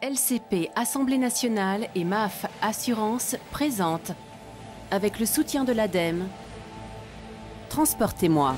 LCP Assemblée nationale et MAF Assurance présentent, avec le soutien de l'ADEME, Transportez-moi.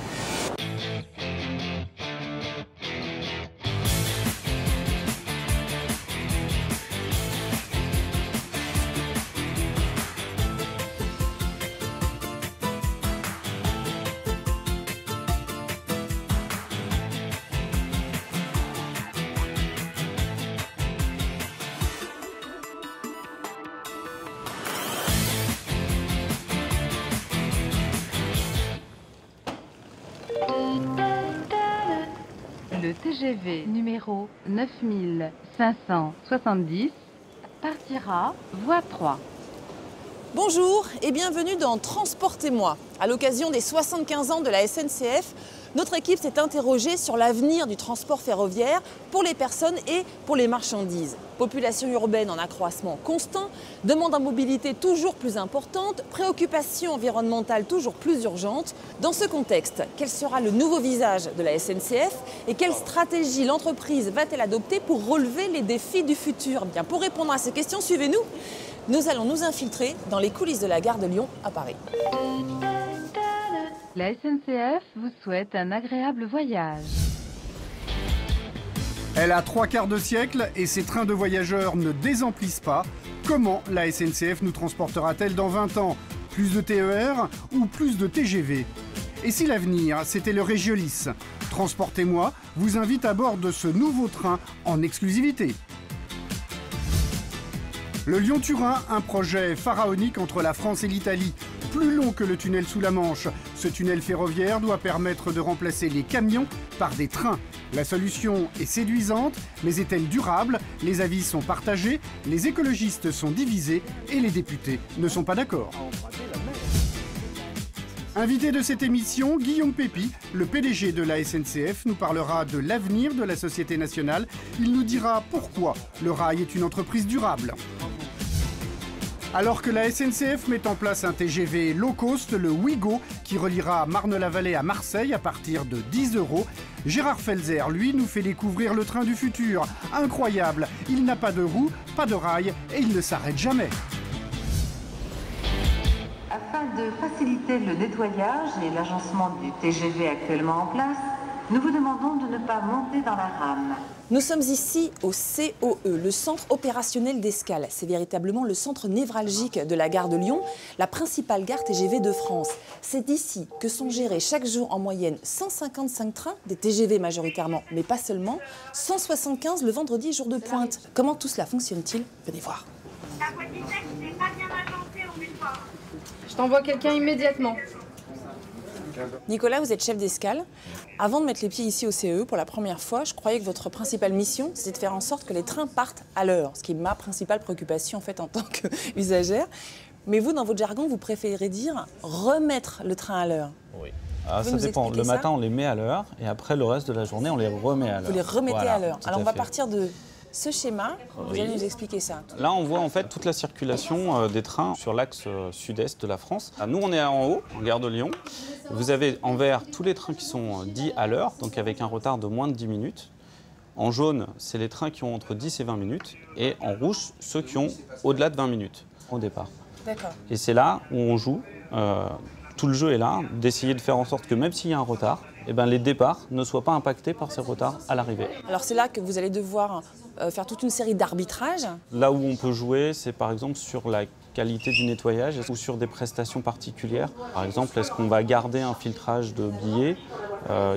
Le TGV numéro 9570 partira voie 3. Bonjour et bienvenue dans Transportez-moi. À l'occasion des 75 ans de la SNCF, notre équipe s'est interrogée sur l'avenir du transport ferroviaire pour les personnes et pour les marchandises. Population urbaine en accroissement constant, demande en mobilité toujours plus importante, préoccupations environnementales toujours plus urgentes. Dans ce contexte, quel sera le nouveau visage de la SNCF et quelle stratégie l'entreprise va-t-elle adopter pour relever les défis du futur? Bien, pour répondre à ces questions, suivez-nous. Nous allons nous infiltrer dans les coulisses de la gare de Lyon à Paris. La SNCF vous souhaite un agréable voyage. Elle a 3/4 de siècle et ses trains de voyageurs ne désemplissent pas. Comment la SNCF nous transportera-t-elle dans 20 ans? Plus de TER ou plus de TGV? Et si l'avenir, c'était le Régiolis? Transportez-moi vous invite à bord de ce nouveau train en exclusivité. Le Lyon-Turin, un projet pharaonique entre la France et l'Italie. Plus long que le tunnel sous la Manche, ce tunnel ferroviaire doit permettre de remplacer les camions par des trains. La solution est séduisante, mais est-elle durable? Les avis sont partagés, les écologistes sont divisés et les députés ne sont pas d'accord. Invité de cette émission, Guillaume Pépi, le PDG de la SNCF, nous parlera de l'avenir de la société nationale. Il nous dira pourquoi le rail est une entreprise durable. Alors que la SNCF met en place un TGV low cost, le Ouigo, qui reliera Marne-la-Vallée à Marseille à partir de 10 €, Gérard Felzer, lui, nous fait découvrir le train du futur. Incroyable, il n'a pas de roues, pas de rails et il ne s'arrête jamais. Afin de faciliter le nettoyage et l'agencement du TGV actuellement en place, nous vous demandons de ne pas monter dans la rame. Nous sommes ici au COE, le centre opérationnel d'escale. C'est véritablement le centre névralgique de la gare de Lyon, la principale gare TGV de France. C'est d'ici que sont gérés chaque jour en moyenne 155 trains, des TGV majoritairement, mais pas seulement, 175 le vendredi jour de pointe. Comment tout cela fonctionne-t-il? Venez voir. Je t'envoie quelqu'un immédiatement. Nicolas, vous êtes chef d'escale. Avant de mettre les pieds ici au CE pour la première fois, je croyais que votre principale mission, c'était de faire en sorte que les trains partent à l'heure, ce qui est ma principale préoccupation en fait en tant qu'usagère. Mais vous, dans votre jargon, vous préférez dire remettre le train à l'heure. Oui. Ah, ça dépend. Le matin, on les met à l'heure et après, le reste de la journée, on les remet à l'heure. Vous les remettez voilà, à l'heure. Alors, on va partir de ce schéma. Vous Oui. allez nous expliquer ça. Là, on voit en fait toute la circulation des trains sur l'axe sud-est de la France. Nous, on est en haut, en gare de Lyon. Vous avez en vert tous les trains qui sont dits à l'heure, donc avec un retard de moins de 10 minutes. En jaune, c'est les trains qui ont entre 10 et 20 minutes. Et en rouge, ceux qui ont au-delà de 20 minutes au départ. D'accord. Et c'est là où on joue. Tout le jeu est là, d'essayer de faire en sorte que même s'il y a un retard, eh ben, les départs ne soient pas impactés par ces retards à l'arrivée. Alors, c'est là que vous allez devoir faire toute une série d'arbitrages. Là où on peut jouer, c'est par exemple sur la qualité du nettoyage ou sur des prestations particulières. Par exemple, est-ce qu'on va garder un filtrage de billets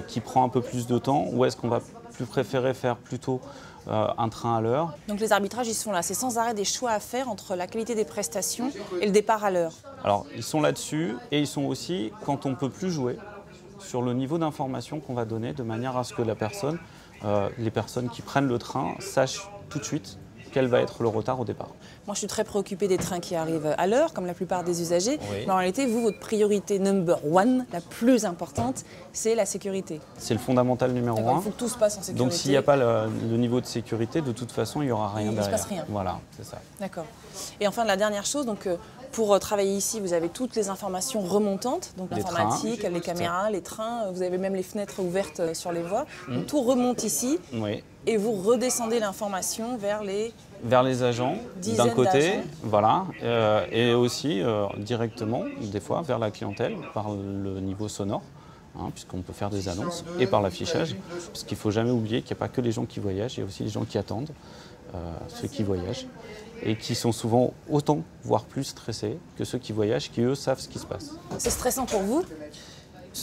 qui prend un peu plus de temps ou est-ce qu'on va plus préférer faire plutôt un train à l'heure? Donc les arbitrages, ils sont là. C'est sans arrêt des choix à faire entre la qualité des prestations et le départ à l'heure. Alors, ils sont là-dessus et ils sont aussi, quand on ne peut plus jouer, sur le niveau d'information qu'on va donner de manière à ce que la personne, les personnes qui prennent le train sachent tout de suite quel va être le retard au départ. Moi, je suis très préoccupée des trains qui arrivent à l'heure, comme la plupart des usagers. Oui. Mais en réalité, vous, votre priorité number one, la plus importante, c'est la sécurité. C'est le fondamental numéro Il un. faut que tout se passe en sécurité. Donc s'il n'y a pas le niveau de sécurité, de toute façon, il n'y aura rien derrière. Il ne se passe rien. Voilà, c'est ça. D'accord. Et enfin, la dernière chose, donc, Pour travailler ici, vous avez toutes les informations remontantes, donc Les l'informatique, trains. les caméras, les trains, vous avez même les fenêtres ouvertes sur les voies. Donc, tout remonte ici Oui. et vous redescendez l'information vers les... Vers les agents, d'un Dizaines côté, d'agents. voilà, et aussi directement, des fois, vers la clientèle, par le niveau sonore, hein, puisqu'on peut faire des annonces, et par l'affichage, parce qu'il ne faut jamais oublier qu'il n'y a pas que les gens qui voyagent, il y a aussi les gens qui attendent, ceux qui voyagent, et qui sont souvent autant, voire plus stressés que ceux qui voyagent, qui eux savent ce qui se passe. C'est stressant pour vous?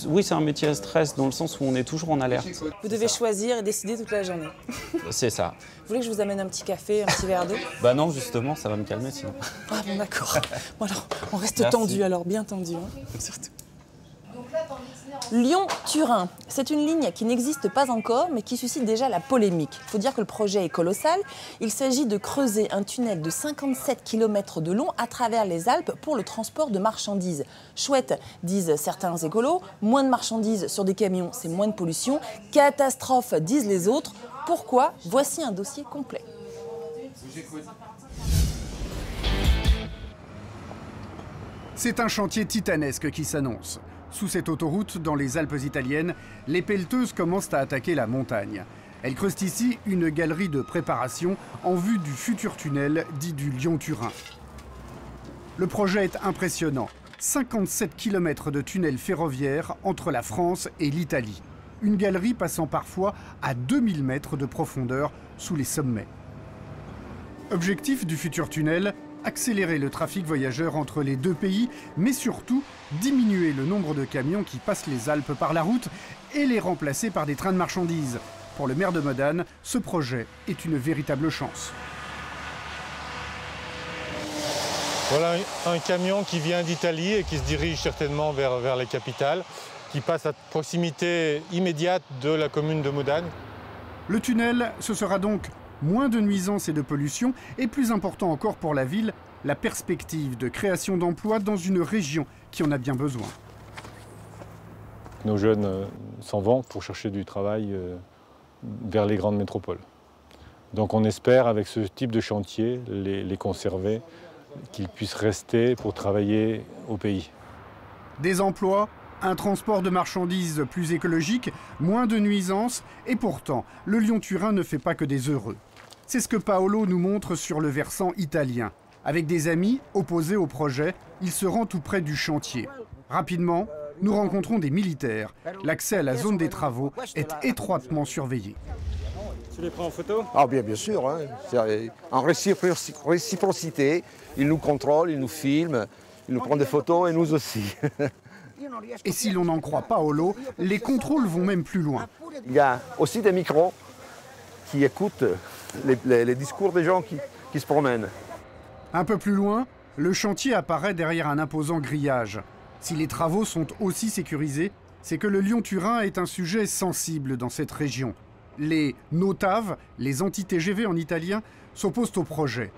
Oui, c'est un métier à stress, dans le sens où on est toujours en alerte. Vous devez choisir et décider toute la journée. C'est ça. Vous voulez que je vous amène un petit café, un petit verre d'eau? Bah non, justement, ça va me calmer sinon. Ah bon, d'accord. Bon alors, on reste Merci. tendu alors, bien tendu. Hein. Surtout. Lyon-Turin, c'est une ligne qui n'existe pas encore, mais qui suscite déjà la polémique. Il faut dire que le projet est colossal. Il s'agit de creuser un tunnel de 57 km de long à travers les Alpes pour le transport de marchandises. Chouette, disent certains écolos, moins de marchandises sur des camions, c'est moins de pollution. Catastrophe, disent les autres. Pourquoi? Voici un dossier complet. C'est un chantier titanesque qui s'annonce. Sous cette autoroute, dans les Alpes italiennes, les pelleteuses commencent à attaquer la montagne. Elles creusent ici une galerie de préparation en vue du futur tunnel dit du Lyon-Turin. Le projet est impressionnant. 57 km de tunnel ferroviaire entre la France et l'Italie. Une galerie passant parfois à 2000 mètres de profondeur sous les sommets. Objectif du futur tunnel, accélérer le trafic voyageur entre les deux pays, mais surtout diminuer le nombre de camions qui passent les Alpes par la route et les remplacer par des trains de marchandises. Pour le maire de Modane, ce projet est une véritable chance. Voilà un camion qui vient d'Italie et qui se dirige certainement vers les capitales, qui passe à proximité immédiate de la commune de Modane. Le tunnel, ce sera donc moins de nuisances et de pollution, et plus important encore pour la ville, la perspective de création d'emplois dans une région qui en a bien besoin. Nos jeunes s'en vont pour chercher du travail vers les grandes métropoles. Donc on espère, avec ce type de chantier, les conserver, qu'ils puissent rester pour travailler au pays. Des emplois, un transport de marchandises plus écologique, moins de nuisances, et pourtant, le Lyon-Turin ne fait pas que des heureux. C'est ce que Paolo nous montre sur le versant italien. Avec des amis opposés au projet, il se rend tout près du chantier. Rapidement, nous rencontrons des militaires. L'accès à la zone des travaux est étroitement surveillé. Tu les prends en photo? Ah bien sûr, hein. En réciprocité, ils nous contrôlent, ils nous filment, ils nous prennent des photos et nous aussi. Et si l'on n'en croit Paolo, les contrôles vont même plus loin. Il y a aussi des micros qui écoutent les discours des gens qui se promènent. Un peu plus loin, le chantier apparaît derrière un imposant grillage. Si les travaux sont aussi sécurisés, c'est que le Lyon-Turin est un sujet sensible dans cette région. Les NOTAV, les anti-TGV en italien, s'opposent au projet.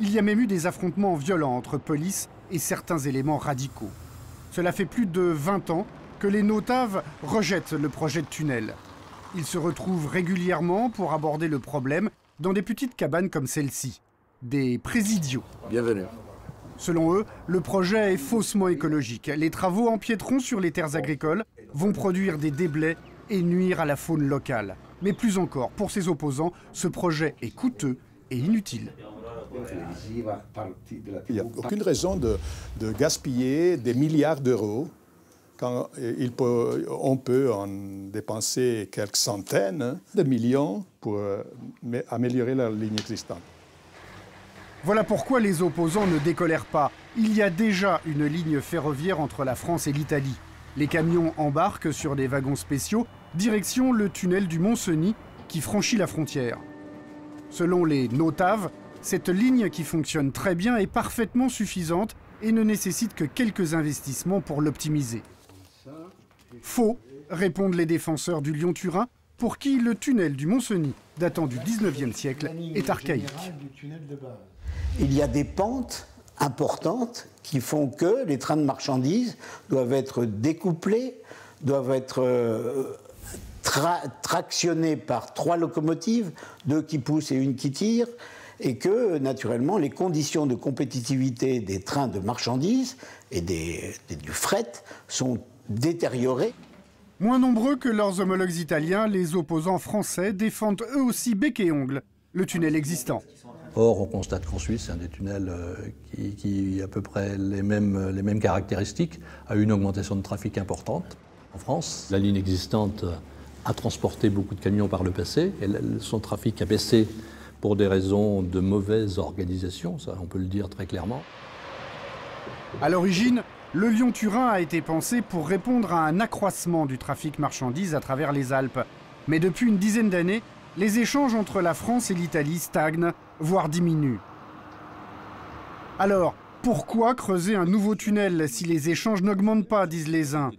Il y a même eu des affrontements violents entre police et certains éléments radicaux. Cela fait plus de 20 ans que les NOTAV rejettent le projet de tunnel. Ils se retrouvent régulièrement pour aborder le problème dans des petites cabanes comme celle-ci, des présidios. Bienvenue. Selon eux, le projet est faussement écologique. Les travaux empiéteront sur les terres agricoles, vont produire des déblais et nuire à la faune locale. Mais plus encore, pour ses opposants, ce projet est coûteux et inutile. Il n'y a aucune raison de gaspiller des milliards d'euros quand on peut en dépenser quelques centaines de millions pour améliorer la ligne existante. Voilà pourquoi les opposants ne décolèrent pas. Il y a déjà une ligne ferroviaire entre la France et l'Italie. Les camions embarquent sur des wagons spéciaux, direction le tunnel du Mont-Cenis qui franchit la frontière. Selon les NOTAV, cette ligne qui fonctionne très bien est parfaitement suffisante et ne nécessite que quelques investissements pour l'optimiser. Faux, répondent les défenseurs du Lyon-Turin, pour qui le tunnel du Mont-Cenis, datant du 19e siècle, est archaïque. Il y a des pentes importantes qui font que les trains de marchandises doivent être découplés, doivent être tractionnés par 3 locomotives, 2 qui poussent et 1 qui tire. et que, naturellement, les conditions de compétitivité des trains de marchandises et du fret sont détériorées. Moins nombreux que leurs homologues italiens, les opposants français défendent eux aussi bec et ongle le tunnel existant. Or, on constate qu'en Suisse, c'est un des tunnels qui a à peu près les mêmes caractéristiques, a eu une augmentation de trafic importante. En France, la ligne existante a transporté beaucoup de camions par le passé, et son trafic a baissé pour des raisons de mauvaise organisation, ça on peut le dire très clairement. À l'origine, le Lyon-Turin a été pensé pour répondre à un accroissement du trafic marchandises à travers les Alpes. Mais depuis une dizaine d'années, les échanges entre la France et l'Italie stagnent, voire diminuent. Alors, pourquoi creuser un nouveau tunnel si les échanges n'augmentent pas, disent les uns?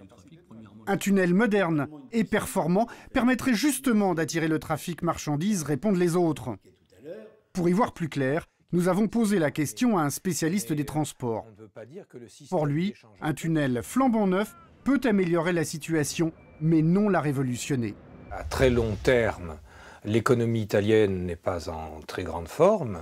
Un tunnel moderne et performant permettrait justement d'attirer le trafic marchandises, répondent les autres. Pour y voir plus clair, nous avons posé la question à un spécialiste des transports. Pour lui, un tunnel flambant neuf peut améliorer la situation, mais non la révolutionner. À très long terme, l'économie italienne n'est pas en très grande forme.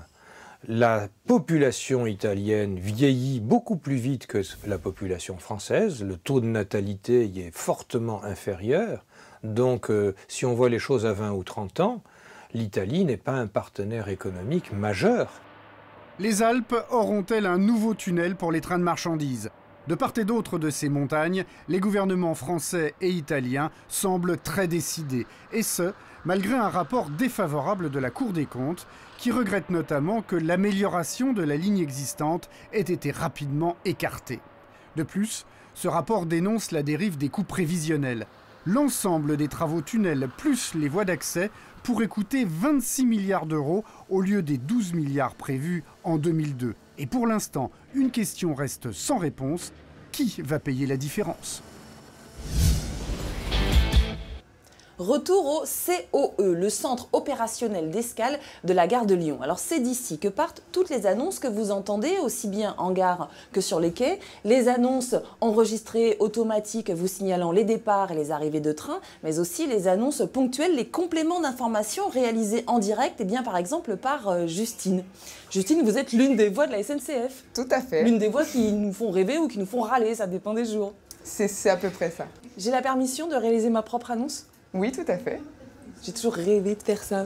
La population italienne vieillit beaucoup plus vite que la population française. Le taux de natalité y est fortement inférieur. Donc, si on voit les choses à 20 ou 30 ans, l'Italie n'est pas un partenaire économique majeur. Les Alpes auront-elles un nouveau tunnel pour les trains de marchandises? De part et d'autre de ces montagnes, les gouvernements français et italiens semblent très décidés. Et ce, malgré un rapport défavorable de la Cour des comptes, qui regrette notamment que l'amélioration de la ligne existante ait été rapidement écartée. De plus, ce rapport dénonce la dérive des coûts prévisionnels. L'ensemble des travaux tunnels plus les voies d'accès pourrait coûter 26 milliards d'euros au lieu des 12 milliards prévus en 2002. Et pour l'instant, une question reste sans réponse. Qui va payer la différence ? Retour au COE, le centre opérationnel d'escale de la gare de Lyon. Alors c'est d'ici que partent toutes les annonces que vous entendez, aussi bien en gare que sur les quais. Les annonces enregistrées automatiques vous signalant les départs et les arrivées de train, mais aussi les annonces ponctuelles, les compléments d'information réalisés en direct, et bien par exemple par Justine. Justine, vous êtes l'une des voix de la SNCF. Tout à fait. L'une des voix qui nous font rêver ou qui nous font râler, ça dépend des jours. C'est à peu près ça. J'ai la permission de réaliser ma propre annonce ? Oui, tout à fait. J'ai toujours rêvé de faire ça.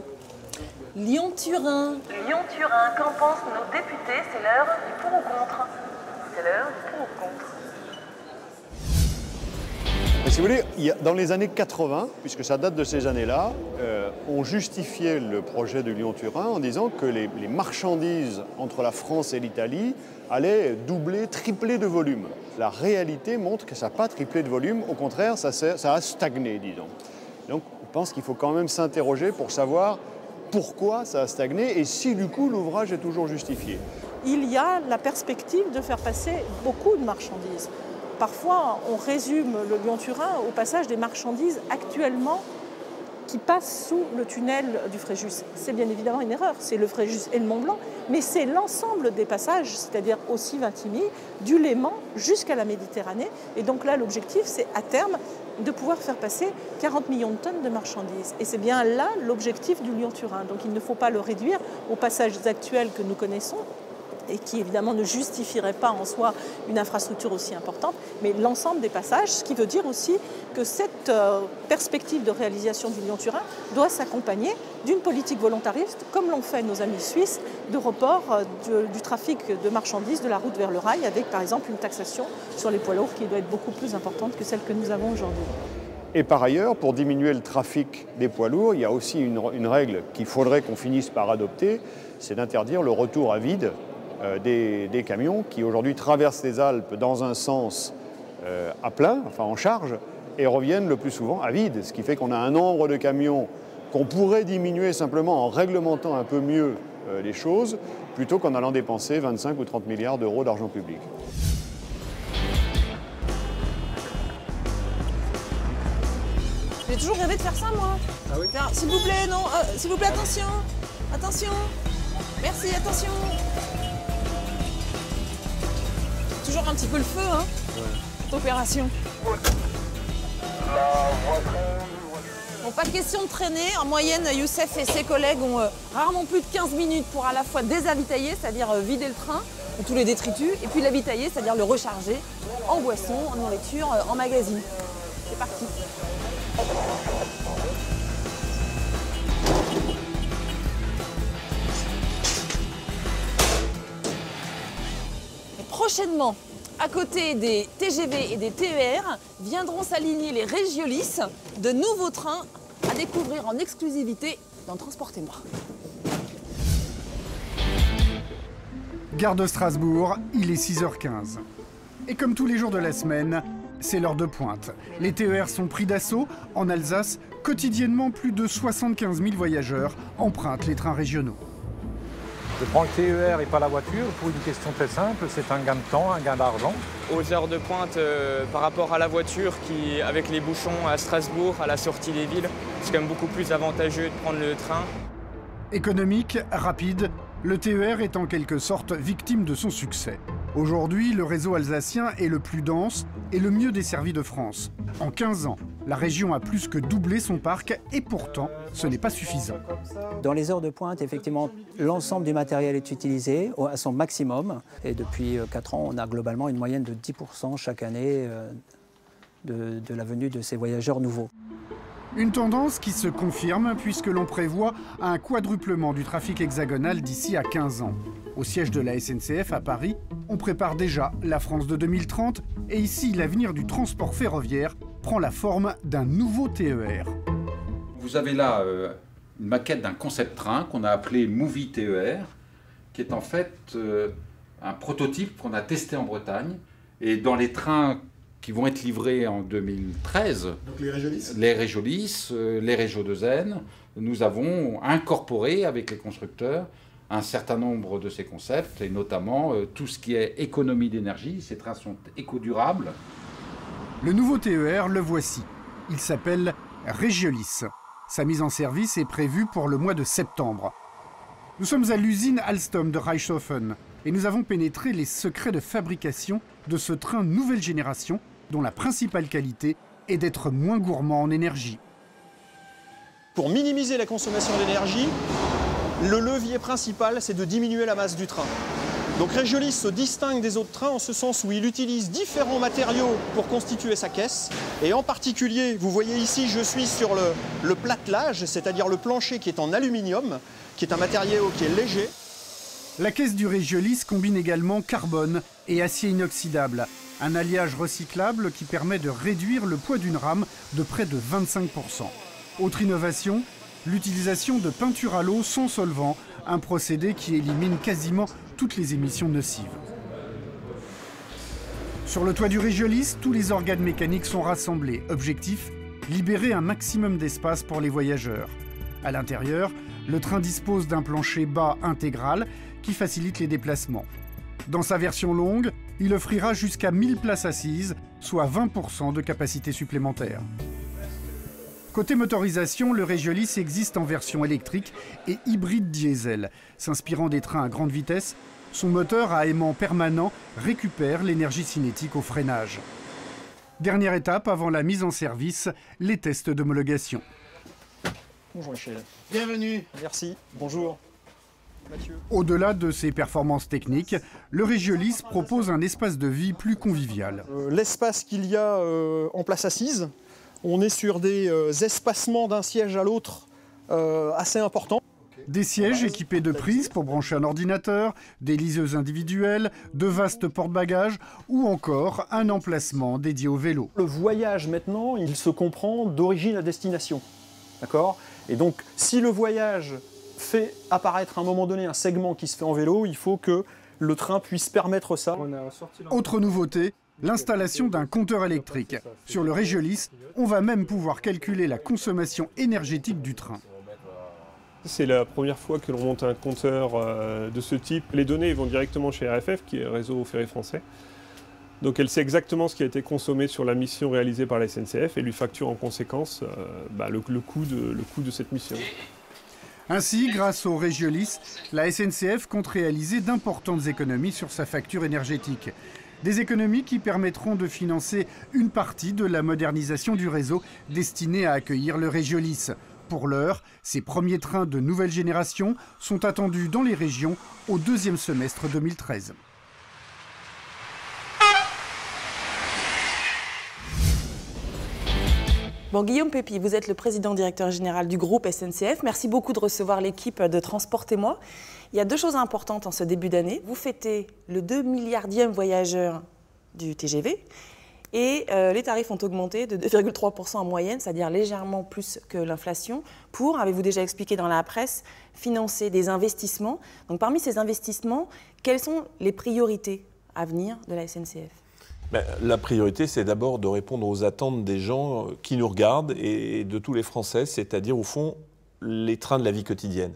Lyon-Turin. Lyon-Turin, qu'en pensent nos députés? C'est l'heure du pour ou contre. C'est l'heure du pour ou contre. Si vous voulez, dans les années 80, puisque ça date de ces années-là, on justifiait le projet de Lyon-Turin en disant que les marchandises entre la France et l'Italie allaient doubler, tripler de volume. La réalité montre que ça n'a pas triplé de volume, au contraire, ça a stagné, disons. Donc, je pense qu'il faut quand même s'interroger pour savoir pourquoi ça a stagné et si, du coup, l'ouvrage est toujours justifié. Il y a la perspective de faire passer beaucoup de marchandises. Parfois, on résume le Lyon-Turin au passage des marchandises actuellement qui passent sous le tunnel du Fréjus. C'est bien évidemment une erreur, c'est le Fréjus et le Mont-Blanc, mais c'est l'ensemble des passages, c'est-à-dire aussi Vintimille, du Léman jusqu'à la Méditerranée. Et donc là, l'objectif, c'est à terme de pouvoir faire passer 40 millions de tonnes de marchandises. Et c'est bien là l'objectif du Lyon-Turin. Donc il ne faut pas le réduire aux passages actuels que nous connaissons, et qui évidemment ne justifierait pas en soi une infrastructure aussi importante, mais l'ensemble des passages, ce qui veut dire aussi que cette perspective de réalisation du Lyon-Turin doit s'accompagner d'une politique volontariste, comme l'ont fait nos amis suisses, de report du trafic de marchandises de la route vers le rail, avec par exemple une taxation sur les poids lourds qui doit être beaucoup plus importante que celle que nous avons aujourd'hui. Et par ailleurs, pour diminuer le trafic des poids lourds, il y a aussi une règle qu'il faudrait qu'on finisse par adopter, c'est d'interdire le retour à vide des camions qui aujourd'hui traversent les Alpes dans un sens à plein, enfin en charge, et reviennent le plus souvent à vide. Ce qui fait qu'on a un nombre de camions qu'on pourrait diminuer simplement en réglementant un peu mieux les choses, plutôt qu'en allant dépenser 25 ou 30 milliards d'euros d'argent public. J'ai toujours rêvé de faire ça, moi. Ah oui ? S'il vous plaît, non, s'il vous plaît, attention. Attention. Merci, attention. Toujours un petit peu le feu, hein, cette opération. On Bon, pas question de traîner. En moyenne, Youssef et ses collègues ont rarement plus de 15 minutes pour à la fois désavitailler, c'est-à-dire vider le train de tous les détritus, et puis l'avitailler, c'est-à-dire le recharger en boisson, en nourriture, en magazine. C'est parti. Et prochainement, à côté des TGV et des TER, viendront s'aligner les Régiolis, de nouveaux trains à découvrir en exclusivité dans Transportez-moi. Gare de Strasbourg, il est 6h15. Et comme tous les jours de la semaine, c'est l'heure de pointe. Les TER sont pris d'assaut. En Alsace, quotidiennement, plus de 75 000 voyageurs empruntent les trains régionaux. Je prends le TER et pas la voiture pour une question très simple, c'est un gain de temps, un gain d'argent. Aux heures de pointe, par rapport à la voiture, qui, avec les bouchons à Strasbourg, à la sortie des villes, c'est quand même beaucoup plus avantageux de prendre le train. Économique, rapide, le TER est en quelque sorte victime de son succès. Aujourd'hui, le réseau alsacien est le plus dense et le mieux desservi de France. En 15 ans, la région a plus que doublé son parc et pourtant, ce n'est pas suffisant. Dans les heures de pointe, effectivement, l'ensemble du matériel est utilisé à son maximum. Et depuis 4 ans, on a globalement une moyenne de 10% chaque année de la venue de ces voyageurs nouveaux. Une tendance qui se confirme puisque l'on prévoit un quadruplement du trafic hexagonal d'ici à 15 ans. Au siège de la SNCF à Paris, on prépare déjà la France de 2030 et ici, l'avenir du transport ferroviaire prend la forme d'un nouveau TER. Vous avez là une maquette d'un concept train qu'on a appelé Movie TER, qui est en fait un prototype qu'on a testé en Bretagne. Et dans les trains qui vont être livrés en 2013, donc les Régiolis, les Régio 2N, nous avons incorporé avec les constructeurs un certain nombre de ces concepts, et notamment tout ce qui est économie d'énergie. Ces trains sont éco-durables. Le nouveau TER, le voici. Il s'appelle Régiolis. Sa mise en service est prévue pour le mois de septembre. Nous sommes à l'usine Alstom de Reichshofen et nous avons pénétré les secrets de fabrication de ce train nouvelle génération dont la principale qualité est d'être moins gourmand en énergie. Pour minimiser la consommation d'énergie, le levier principal, c'est de diminuer la masse du train. Donc Régiolis se distingue des autres trains en ce sens où il utilise différents matériaux pour constituer sa caisse. Et en particulier, vous voyez ici, je suis sur le platelage, c'est-à-dire le plancher qui est en aluminium, qui est un matériau qui est léger. La caisse du Régiolis combine également carbone et acier inoxydable, un alliage recyclable qui permet de réduire le poids d'une rame de près de 25%. Autre innovation, l'utilisation de peinture à l'eau sans solvant, un procédé qui élimine quasiment toutes les émissions nocives. Sur le toit du Régiolis, tous les organes mécaniques sont rassemblés. Objectif, libérer un maximum d'espace pour les voyageurs. À l'intérieur, le train dispose d'un plancher bas intégral qui facilite les déplacements. Dans sa version longue, il offrira jusqu'à 1000 places assises, soit 20% de capacité supplémentaire. Côté motorisation, le Régiolis existe en version électrique et hybride diesel. S'inspirant des trains à grande vitesse, son moteur à aimant permanent récupère l'énergie cinétique au freinage. Dernière étape avant la mise en service, les tests d'homologation. Bonjour Michel. Bienvenue. Merci. Bonjour. Mathieu. Au-delà de ses performances techniques, le Régiolis propose un espace de vie plus convivial. L'espace qu'il y a en place assise, on est sur des espacements d'un siège à l'autre assez importants. Des sièges équipés de prises pour brancher un ordinateur, des liseuses individuelles, de vastes porte-bagages ou encore un emplacement dédié au vélo. Le voyage maintenant, il se comprend d'origine à destination. D'accord ? Et donc, si le voyage fait apparaître à un moment donné un segment qui se fait en vélo, il faut que le train puisse permettre ça. Autre nouveauté, l'installation d'un compteur électrique. Sur le Régiolis, on va même pouvoir calculer la consommation énergétique du train. C'est la première fois que l'on monte un compteur de ce type. Les données vont directement chez RFF, qui est le réseau ferré français. Donc elle sait exactement ce qui a été consommé sur la mission réalisée par la SNCF et lui facture en conséquence le coût de cette mission. Ainsi, grâce au Régiolis, la SNCF compte réaliser d'importantes économies sur sa facture énergétique. Des économies qui permettront de financer une partie de la modernisation du réseau destiné à accueillir le Régiolis. Pour l'heure, ces premiers trains de nouvelle génération sont attendus dans les régions au deuxième semestre 2013. Bon, Guillaume Pépi, vous êtes le président directeur général du groupe SNCF. Merci beaucoup de recevoir l'équipe de Transportez-moi. Il y a deux choses importantes en ce début d'année. Vous fêtez le 2 milliardième voyageur du TGV et les tarifs ont augmenté de 2,3% en moyenne, c'est-à-dire légèrement plus que l'inflation, pour, avez-vous déjà expliqué dans la presse, financer des investissements. Donc parmi ces investissements, quelles sont les priorités à venir de la SNCF ? La priorité, c'est d'abord de répondre aux attentes des gens qui nous regardent et de tous les Français, c'est-à-dire au fond les trains de la vie quotidienne.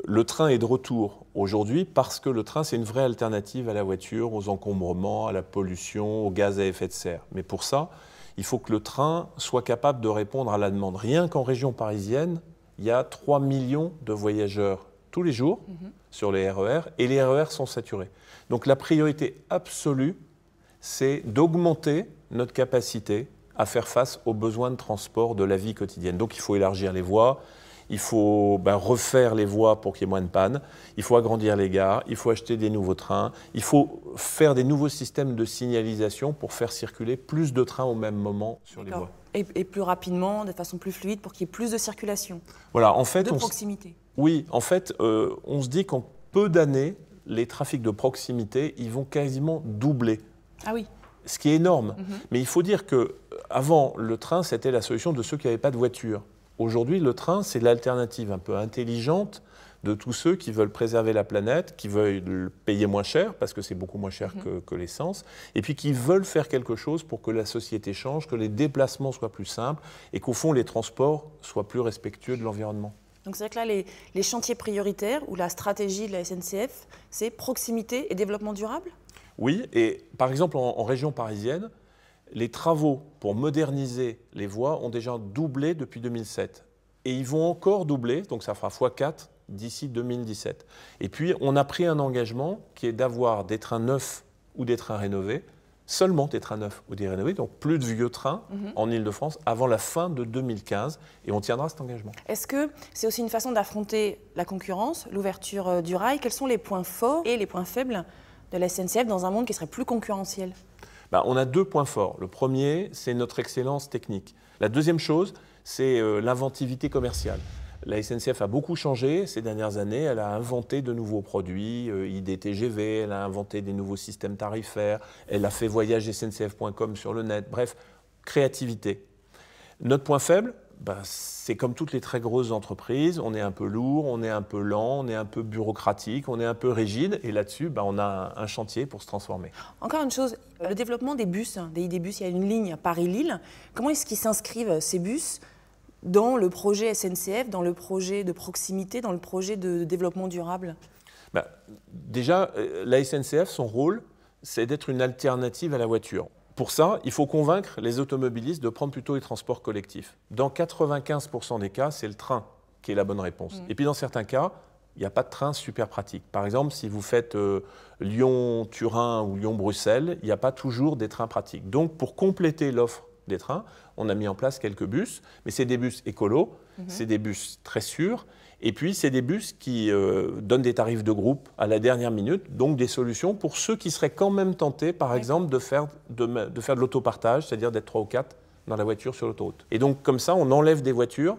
Le train est de retour aujourd'hui parce que le train, c'est une vraie alternative à la voiture, aux encombrements, à la pollution, aux gaz à effet de serre. Mais pour ça, il faut que le train soit capable de répondre à la demande. Rien qu'en région parisienne, il y a 3 millions de voyageurs tous les jours sur les RER et les RER sont saturés. Donc la priorité absolue, c'est d'augmenter notre capacité à faire face aux besoins de transport de la vie quotidienne. Donc il faut élargir les voies, il faut refaire les voies pour qu'il y ait moins de panne, il faut agrandir les gares, il faut acheter des nouveaux trains, il faut faire des nouveaux systèmes de signalisation pour faire circuler plus de trains au même moment sur les voies. Et plus rapidement, de façon plus fluide, pour qu'il y ait plus de circulation, voilà, en fait, de proximité. Oui, en fait, on se dit qu'en peu d'années, les trafics de proximité, ils vont quasiment doubler. Ah oui. Ce qui est énorme. Mais il faut dire qu'avant, le train, c'était la solution de ceux qui n'avaient pas de voiture. Aujourd'hui, le train, c'est l'alternative un peu intelligente de tous ceux qui veulent préserver la planète, qui veulent payer moins cher, parce que c'est beaucoup moins cher que l'essence, et puis qui veulent faire quelque chose pour que la société change, que les déplacements soient plus simples, et qu'au fond, les transports soient plus respectueux de l'environnement. Donc c'est vrai que là, les chantiers prioritaires, ou la stratégie de la SNCF, c'est proximité et développement durable ? Oui, et par exemple en région parisienne, les travaux pour moderniser les voies ont déjà doublé depuis 2007. Et ils vont encore doubler, donc ça fera x4 d'ici 2017. Et puis on a pris un engagement qui est d'avoir des trains neufs ou des trains rénovés, seulement des trains neufs ou des rénovés, donc plus de vieux trains en Ile-de-France avant la fin de 2015. Et on tiendra cet engagement. Est-ce que c'est aussi une façon d'affronter la concurrence, l'ouverture du rail ? Quels sont les points forts et les points faibles de la SNCF dans un monde qui serait plus concurrentiel ? On a deux points forts. Le premier, c'est notre excellence technique. La deuxième chose, c'est l'inventivité commerciale. La SNCF a beaucoup changé ces dernières années. Elle a inventé de nouveaux produits, IDTGV, elle a inventé des nouveaux systèmes tarifaires, elle a fait voyage SNCF.com sur le net. Bref, créativité. Notre point faible, c'est comme toutes les très grosses entreprises, on est un peu lourd, on est un peu lent, on est un peu bureaucratique, on est un peu rigide, et là-dessus, on a un chantier pour se transformer. Encore une chose, le développement des bus, des ID-bus, il y a une ligne Paris-Lille. Comment est-ce qu'ils s'inscrivent, ces bus, dans le projet SNCF, dans le projet de proximité, dans le projet de développement durable ? Déjà, la SNCF, son rôle, c'est d'être une alternative à la voiture. Pour ça, il faut convaincre les automobilistes de prendre plutôt les transports collectifs. Dans 95% des cas, c'est le train qui est la bonne réponse. Et puis dans certains cas, il n'y a pas de train super pratique. Par exemple, si vous faites Lyon-Turin ou Lyon-Bruxelles, il n'y a pas toujours des trains pratiques. Donc pour compléter l'offre des trains, on a mis en place quelques bus, mais c'est des bus écolos, c'est des bus très sûrs, et puis c'est des bus qui donnent des tarifs de groupe à la dernière minute, donc des solutions pour ceux qui seraient quand même tentés, par exemple, de faire de l'autopartage, c'est-à-dire d'être 3 ou 4 dans la voiture sur l'autoroute. Et donc comme ça, on enlève des voitures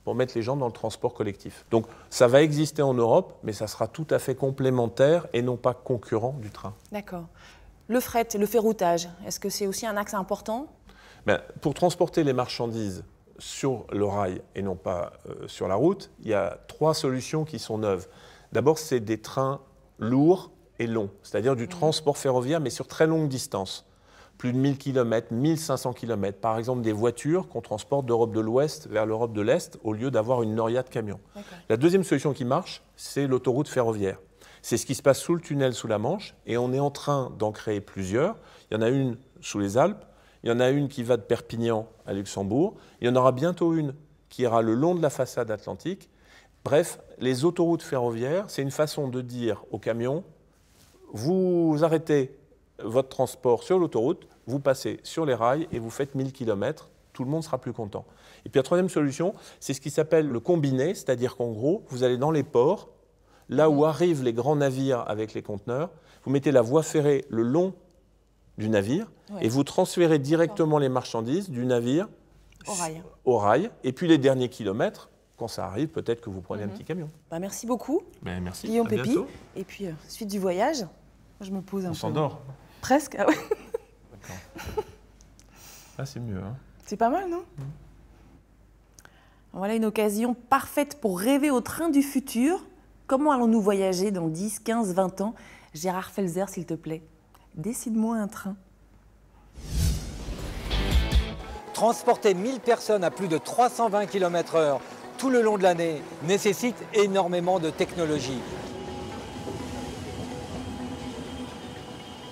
pour mettre les gens dans le transport collectif. Donc ça va exister en Europe, mais ça sera tout à fait complémentaire et non pas concurrent du train. D'accord. Le fret, le ferroutage, est-ce que c'est aussi un axe important ? Pour transporter les marchandises sur le rail et non pas sur la route, il y a 3 solutions qui sont neuves. D'abord, c'est des trains lourds et longs, c'est-à-dire du transport ferroviaire, mais sur très longue distance. Plus de 1000 km, 1500 km. Par exemple, des voitures qu'on transporte d'Europe de l'Ouest vers l'Europe de l'Est au lieu d'avoir une noria de camions. La deuxième solution qui marche, c'est l'autoroute ferroviaire. C'est ce qui se passe sous le tunnel sous la Manche et on est en train d'en créer plusieurs. Il y en a une sous les Alpes. Il y en a une qui va de Perpignan à Luxembourg. Il y en aura bientôt une qui ira le long de la façade atlantique. Bref, les autoroutes ferroviaires, c'est une façon de dire aux camions, vous arrêtez votre transport sur l'autoroute, vous passez sur les rails et vous faites 1000 km, tout le monde sera plus content. Et puis la troisième solution, c'est ce qui s'appelle le combiné, c'est-à-dire qu'en gros, vous allez dans les ports, là où arrivent les grands navires avec les conteneurs, vous mettez la voie ferrée le long du navire et vous transférez directement les marchandises du navire au rail. Et puis les derniers kilomètres, quand ça arrive, peut-être que vous prenez un petit camion. Bah, merci beaucoup, merci. Guillaume Pépi. Bientôt. Et puis, suite du voyage, moi, je me pose un peu. On s'endort. Presque, ah ouais. Ah, c'est mieux. Hein. C'est pas mal, non? Voilà une occasion parfaite pour rêver au train du futur. Comment allons-nous voyager dans 10, 15, 20 ans? Gérard Felzer, s'il te plaît, décide-moi un train. Transporter 1000 personnes à plus de 320 km/h tout le long de l'année nécessite énormément de technologie.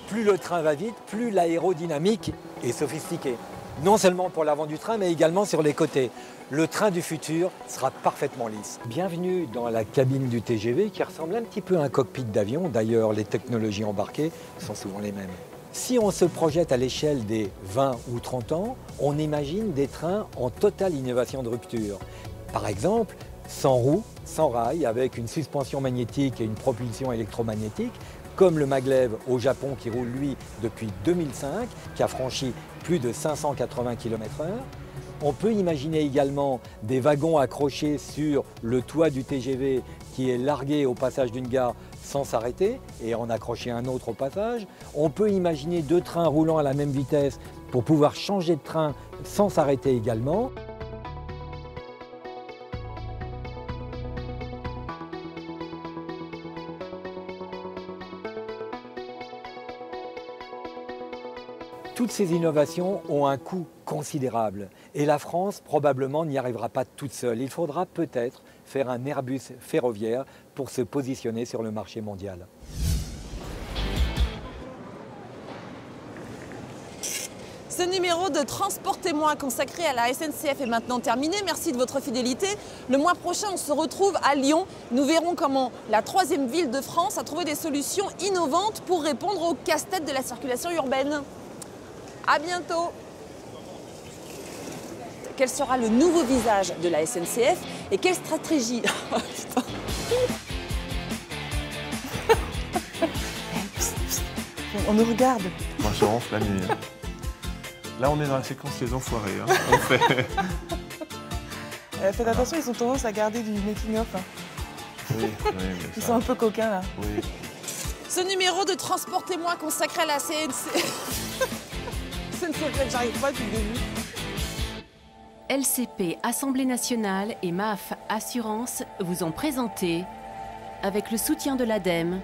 Plus le train va vite, plus l'aérodynamique est sophistiquée. Non seulement pour l'avant du train, mais également sur les côtés. Le train du futur sera parfaitement lisse. Bienvenue dans la cabine du TGV qui ressemble un petit peu à un cockpit d'avion. D'ailleurs, les technologies embarquées sont souvent les mêmes. Si on se projette à l'échelle des 20 ou 30 ans, on imagine des trains en totale innovation de rupture. Par exemple, sans roues, sans rails, avec une suspension magnétique et une propulsion électromagnétique, comme le maglev au Japon qui roule lui depuis 2005, qui a franchi plus de 580 km/h. On peut imaginer également des wagons accrochés sur le toit du TGV qui est largué au passage d'une gare sans s'arrêter et en accrocher un autre au passage. On peut imaginer 2 trains roulant à la même vitesse pour pouvoir changer de train sans s'arrêter également. Toutes ces innovations ont un coût considérable et la France probablement n'y arrivera pas toute seule. Il faudra peut-être faire un Airbus ferroviaire pour se positionner sur le marché mondial. Ce numéro de Transportez-moi consacré à la SNCF est maintenant terminé. Merci de votre fidélité. Le mois prochain, on se retrouve à Lyon. Nous verrons comment la 3e ville de France a trouvé des solutions innovantes pour répondre au casse-tête de la circulation urbaine. À bientôt. Quel sera le nouveau visage de la SNCF et quelle stratégie? Oh, putain. On nous regarde. Moi, je ronfle la nuit. Hein. Là, on est dans la séquence Les Enfoirés. Hein. On fait... faites attention, ils ont tendance à garder du making-of. Hein. Oui, ils sont un peu coquins, là. Oui. Ce numéro de Transportez-moi consacré à la SNCF... J'arrive pas depuis le début. LCP Assemblée nationale et MAF Assurance vous ont présenté, avec le soutien de l'ADEME,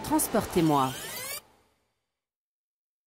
Transportez-moi.